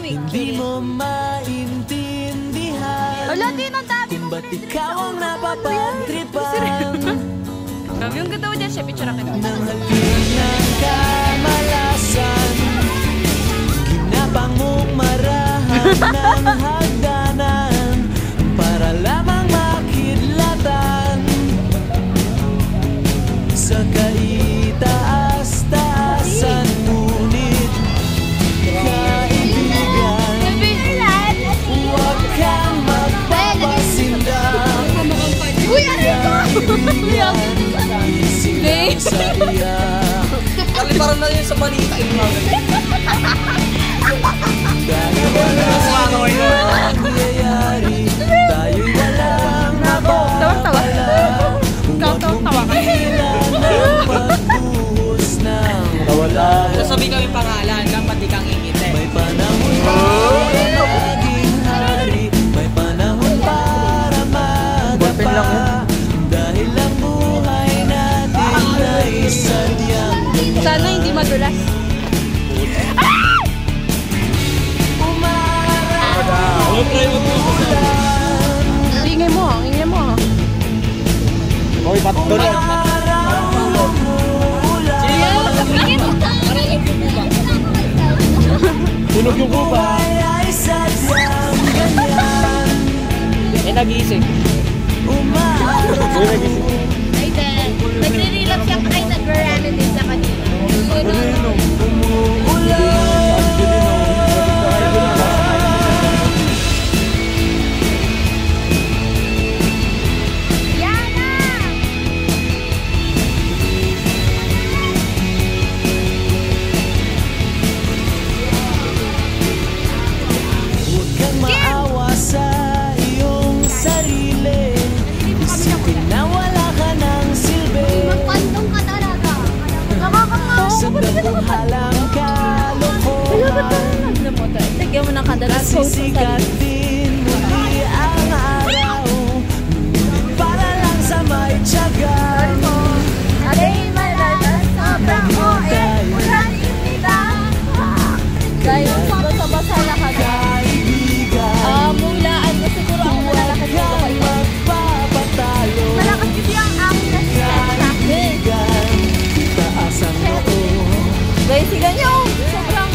Hindi mo maintindihan kung ba't ikaw ang napapagtripan. Grabe yung ganda mo dyan siya, picture ako. Nang halin ng kamalasan, ginapang mong marahan ng hagdanan para lamang makidlatan sa kaitaas-taasan. Ngunit kaibigan, huwag kang magpapasindang. Kaibigan, isip sa iya. Kali parang na yun sa manita. Dahil walang nangyayari, tayo'y walang napapala. Huwag mong pigilan ang pagbuhos ng kawalan. Sasabi kami pangalan, dapat di kang ingiti. May panahon para maging hari, may panahon para madapa. Dahil ang buhay natin ay sadyang ganyan. Sana hindi madulas. Ingay mo, ingay mo. Hoy, patulog. Tunog yung kuba. Eh, nag-iisip. Ay, nagre-relapse siya. Ay, nag-rano din sa kanina. Lagyan mo ng kadalas. Sisikat din muli ang araw, ngunit para lang sa may tiyaga. Aday malalas, sobrang OA. Ulan inita. Dahil basa-basa lahat. Kaibigan, Mulaan mo siguro ang malalakad dito kayo. magpapatalo. Malakas kasi ang aking nasiyasak. Kaibigan, taas ang noo. Guys, sigan nyo. Sobrang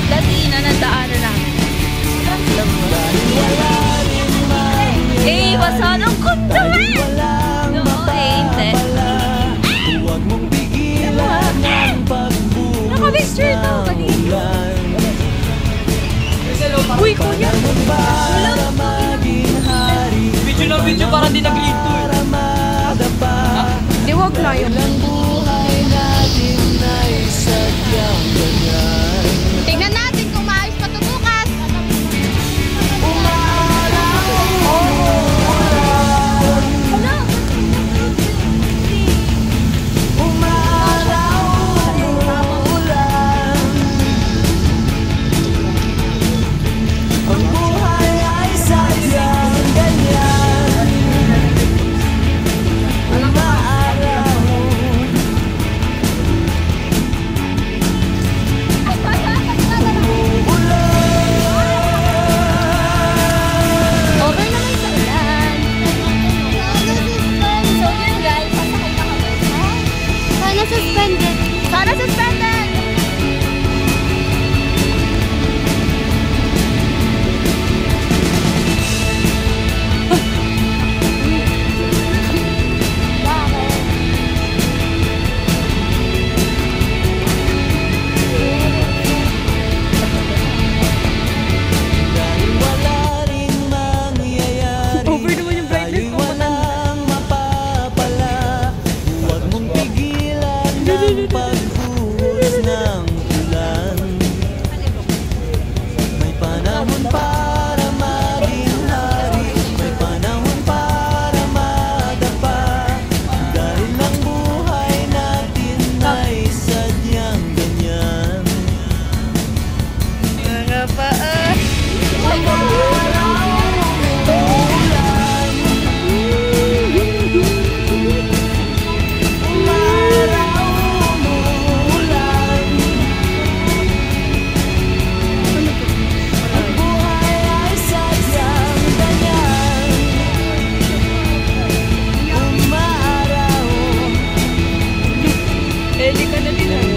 latina ng daanan namin. Dahil wala rin Eh, masanong kunta dahil walang mapapala. Huwag mong pigilan ang pagbuhos Naka-picture to, ng kanina. ulan. Uy, kuya. Para maging hari, Video na video, parang di nag-lead to. para madapa. Di, wag na yun. Ang buhay natin ay sadyang ganyan. Tingnan natin kung maayos patutukas. Ang buhay ay sadyang ganyan. Umaaraw, Eli ka na din.